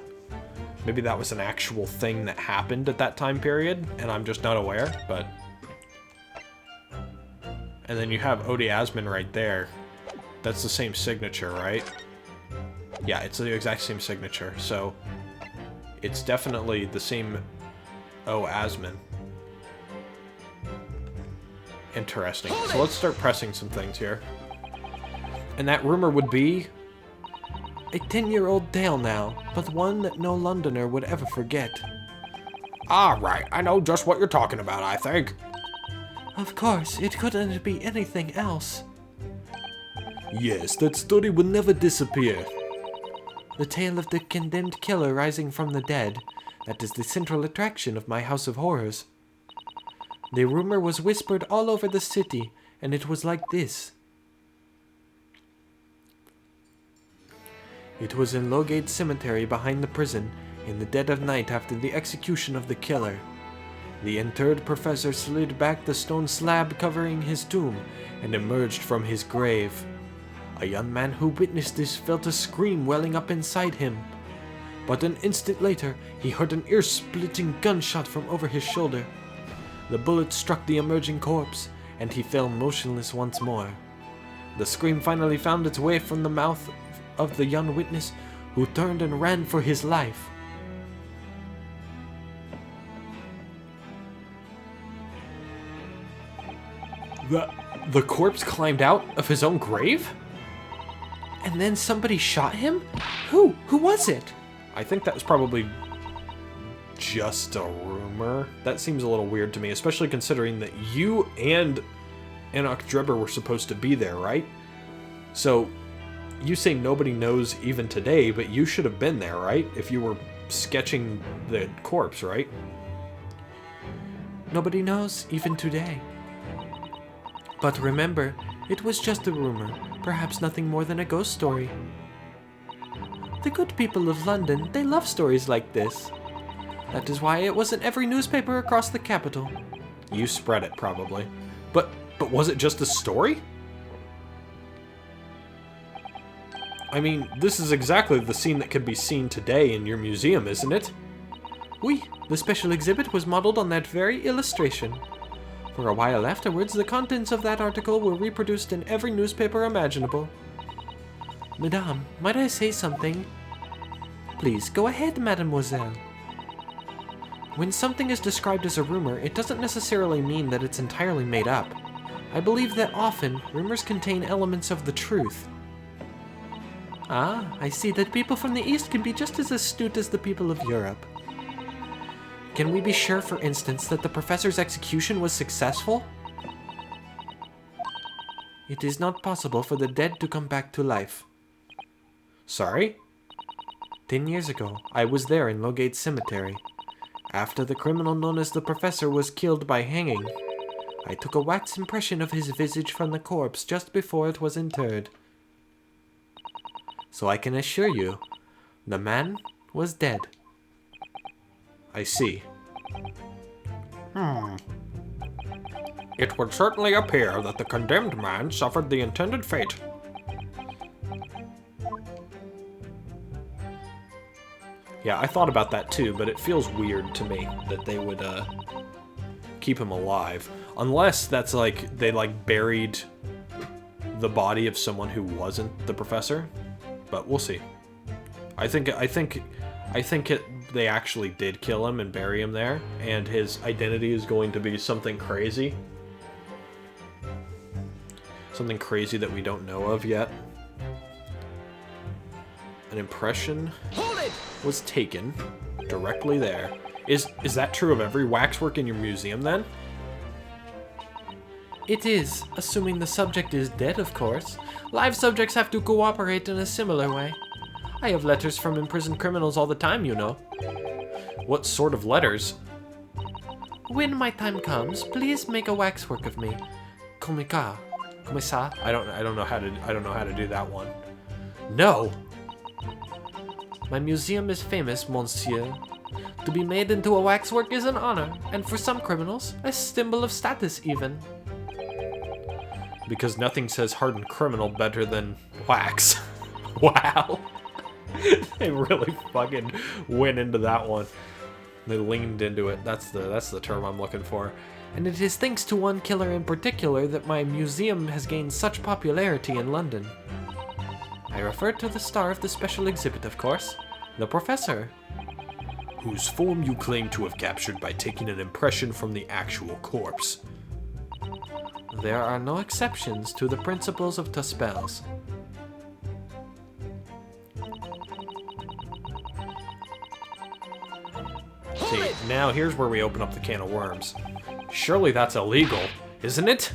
Maybe that was an actual thing that happened at that time period, and I'm just not aware, but... And then you have Odie Asman right there. That's the same signature, right? Yeah, it's the exact same signature, so... It's definitely the same O. Asman. Interesting. So let's start pressing some things here. And that rumor would be... A 10-year-old tale now, but one that no Londoner would ever forget. Ah, right. I know just what you're talking about, I think. Of course, it couldn't be anything else. Yes, that story will never disappear. The tale of the condemned killer rising from the dead. That is the central attraction of my House of Horrors. The rumor was whispered all over the city, and it was like this. It was in Lowgate Cemetery behind the prison, in the dead of night after the execution of the killer. The interred professor slid back the stone slab covering his tomb and emerged from his grave. A young man who witnessed this felt a scream welling up inside him. But an instant later, he heard an ear-splitting gunshot from over his shoulder. The bullet struck the emerging corpse, and he fell motionless once more. The scream finally found its way from the mouth of the young witness, who turned and ran for his life. The corpse climbed out of his own grave? And then somebody shot him? Who? Who was it? I think that was probably just a rumor. That seems a little weird to me, especially considering that you and Enoch Drebber were supposed to be there, right? So, you say nobody knows even today, but you should have been there, right? If you were sketching the corpse, right? Nobody knows, even today. But remember, it was just a rumor, perhaps nothing more than a ghost story. The good people of London, they love stories like this. That is why it was in every newspaper across the capital. You spread it, probably. But was it just a story? I mean, this is exactly the scene that could be seen today in your museum, isn't it? Oui, the special exhibit was modeled on that very illustration. For a while afterwards, the contents of that article were reproduced in every newspaper imaginable. Madame, might I say something? Please, go ahead, mademoiselle. When something is described as a rumor, it doesn't necessarily mean that it's entirely made up. I believe that often, rumors contain elements of the truth. Ah, I see that people from the East can be just as astute as the people of Europe. Can we be sure, for instance, that the professor's execution was successful? It is not possible for the dead to come back to life. Sorry? 10 years ago, I was there in Logate Cemetery. After the criminal known as the Professor was killed by hanging, I took a wax impression of his visage from the corpse just before it was interred. So I can assure you, the man was dead. I see. It would certainly appear that the condemned man suffered the intended fate. Yeah, I thought about that too, but it feels weird to me that they would keep him alive. Unless that's like, they like buried the body of someone who wasn't the professor. But we'll see. I think they actually did kill him and bury him there, and his identity is going to be something crazy. Something crazy that we don't know of yet. An impression was taken directly there. Is that true of every waxwork in your museum then? It is, assuming the subject is dead, of course. Live subjects have to cooperate in a similar way. I have letters from imprisoned criminals all the time, you know. What sort of letters? When my time comes, please make a waxwork of me. Komika. Komisa? I don't know how to do that one. No. My museum is famous, monsieur. To be made into a waxwork is an honor, and for some criminals, a symbol of status even. Because nothing says hardened criminal better than wax. Wow. They really fucking went into that one. They leaned into it. That's the term I'm looking for. And it is thanks to one killer in particular that my museum has gained such popularity in London. I refer to the star of the special exhibit, of course, the Professor. Whose form you claim to have captured by taking an impression from the actual corpse. There are no exceptions to the principles of Tusspells. See, now here's where we open up the can of worms. Surely that's illegal, isn't it?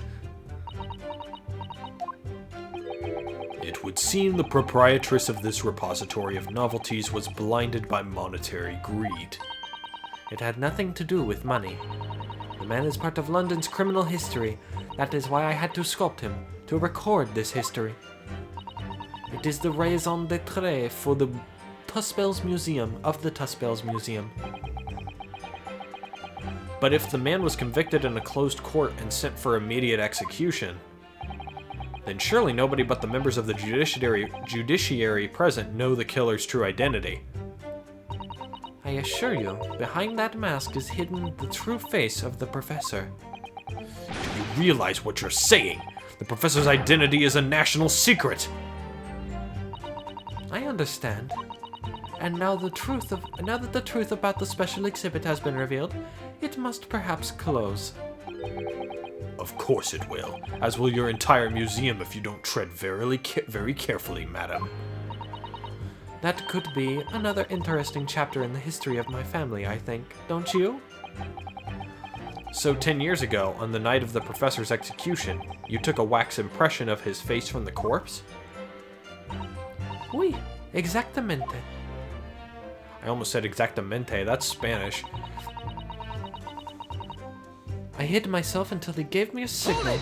It would seem the proprietress of this repository of novelties was blinded by monetary greed. It had nothing to do with money. The man is part of London's criminal history. That is why I had to sculpt him, to record this history. It is the raison d'etre for the Tusspells Museum of the Tusspells Museum. But if the man was convicted in a closed court and sent for immediate execution, then surely nobody but the members of the judiciary present know the killer's true identity. I assure you, behind that mask is hidden the true face of the Professor. Do you realize what you're saying? The Professor's identity is a national secret! I understand. And now that the truth about the special exhibit has been revealed, it must perhaps close. Of course it will, as will your entire museum if you don't tread very carefully, madam. That could be another interesting chapter in the history of my family, I think. Don't you? So 10 years ago, on the night of the Professor's execution, you took a wax impression of his face from the corpse? Oui, exactamente. I almost said exactamente, that's Spanish. I hid myself until he gave me a signal.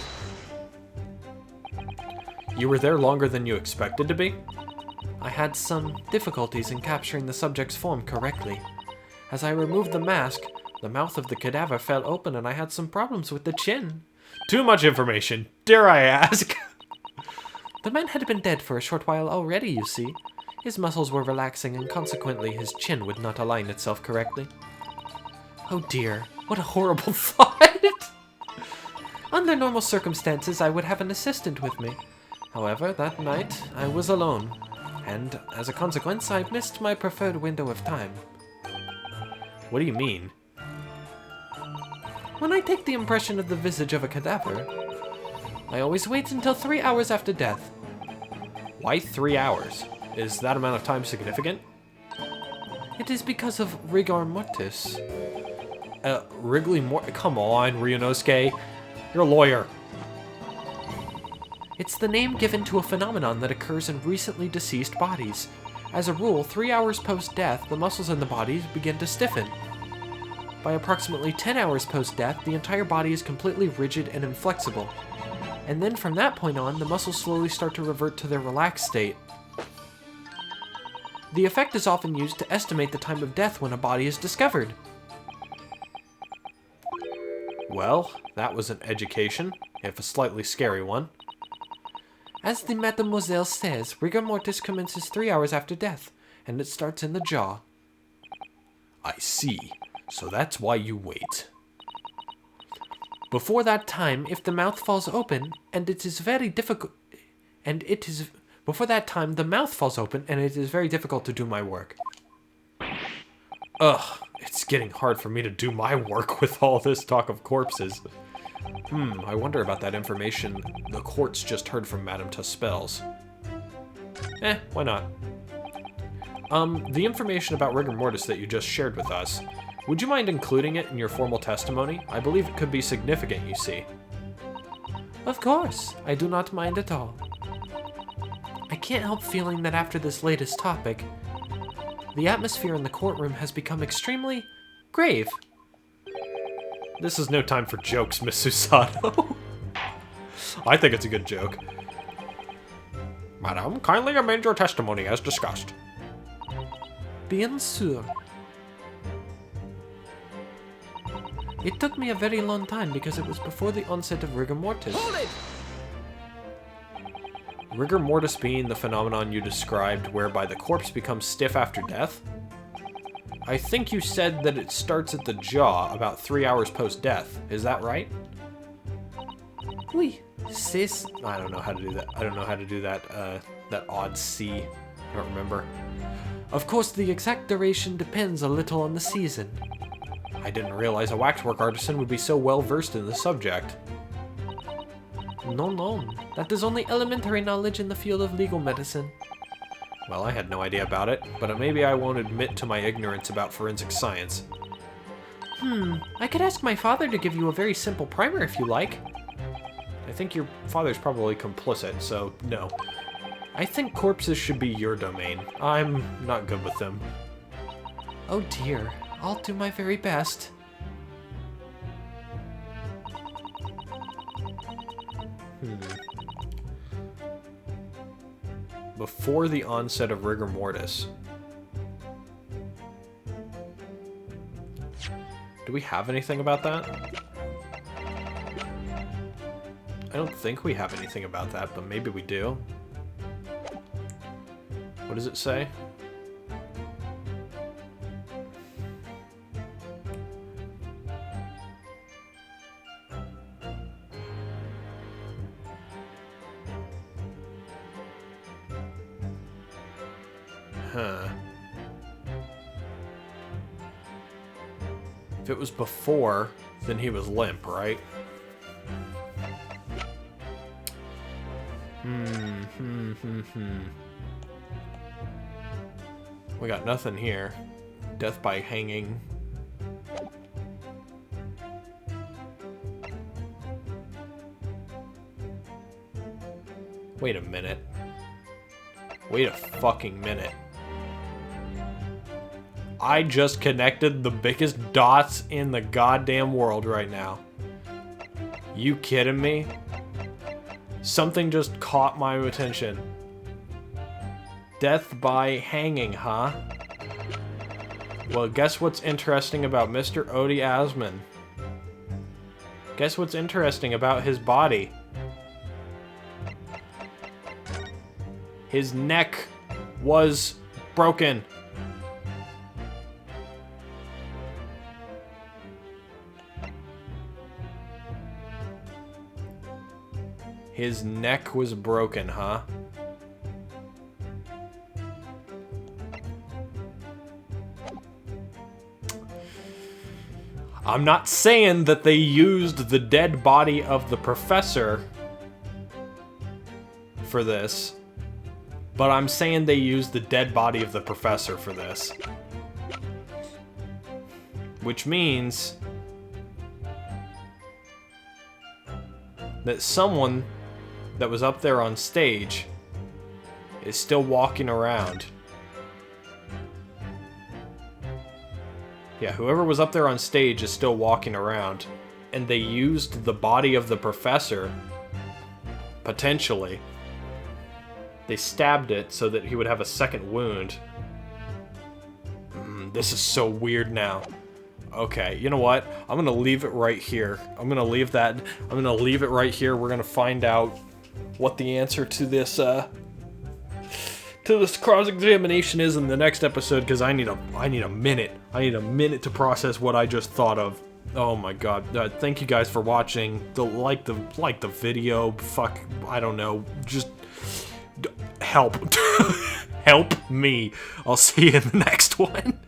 You were there longer than you expected to be? I had some difficulties in capturing the subject's form correctly. As I removed the mask, the mouth of the cadaver fell open and I had some problems with the chin. Too much information, dare I ask? The man had been dead for a short while already, you see. His muscles were relaxing and consequently his chin would not align itself correctly. Oh dear, what a horrible thought. Under normal circumstances, I would have an assistant with me. However, that night, I was alone, and as a consequence, I missed my preferred window of time. What do you mean? When I take the impression of the visage of a cadaver, I always wait until 3 hours after death. Why 3 hours? Is that amount of time significant? It is because of rigor mortis. Come on, Ryunosuke. You're a lawyer. It's the name given to a phenomenon that occurs in recently deceased bodies. As a rule, 3 hours post-death, the muscles in the body begin to stiffen. By approximately 10 hours post-death, the entire body is completely rigid and inflexible. And then from that point on, the muscles slowly start to revert to their relaxed state. The effect is often used to estimate the time of death when a body is discovered. Well, that was an education, if a slightly scary one. As the Mademoiselle says, rigor mortis commences 3 hours after death, and it starts in the jaw. I see. So that's why you wait. Before that time, if the mouth falls open, and it is very difficult, before that time, the mouth falls open, and it is very difficult to do my work. Ugh, it's getting hard for me to do my work with all this talk of corpses. I wonder about that information the courts just heard from Madame Tusspells. Why not? The information about rigor mortis that you just shared with us, would you mind including it in your formal testimony? I believe it could be significant, you see. Of course, I do not mind at all. I can't help feeling that after this latest topic, the atmosphere in the courtroom has become extremely grave. This is no time for jokes, Miss Susato. I think it's a good joke. Madam, kindly amend your testimony as discussed. Bien sûr. It took me a very long time because it was before the onset of rigor mortis. Hold it! Rigor mortis being the phenomenon you described whereby the corpse becomes stiff after death? I think you said that it starts at the jaw about 3 hours post-death. Is that right? Oui, c'est... I don't know how to do that. I don't know how to do that, that odd C. I don't remember. Of course, the exact duration depends a little on the season. I didn't realize a waxwork artisan would be so well versed in the subject. No, that is only elementary knowledge in the field of legal medicine. Well, I had no idea about it, but maybe I won't admit to my ignorance about forensic science. I could ask my father to give you a very simple primer if you like. I think your father's probably complicit, so no. I think corpses should be your domain. I'm not good with them. Oh dear, I'll do my very best. Before the onset of rigor mortis. Do we have anything about that? I don't think we have anything about that, but maybe we do. What does it say? Huh. If it was before, then he was limp, right? We got nothing here. Death by hanging. Wait a minute. Wait a fucking minute. I just connected the biggest dots in the goddamn world right now. You kidding me? Something just caught my attention. Death by hanging, huh? Well, guess what's interesting about Mr. Odie Asman? Guess what's interesting about his body? His neck was broken. His neck was broken, huh? I'm not saying that they used the dead body of the professor for this, but I'm saying they used the dead body of the professor for this. Which means that someone that was up there on stage is still walking around. Yeah, whoever was up there on stage is still walking around. And they used the body of the professor, potentially. They stabbed it so that he would have a second wound. This is so weird now. Okay, you know what? I'm gonna leave it right here. I'm gonna leave it right here. We're gonna find out what the answer to this cross-examination is in the next episode, because I need a minute. I need a minute to process what I just thought of. Oh my god. Thank you guys for watching. Like the video. Fuck, I don't know. Just help. Help me. I'll see you in the next one.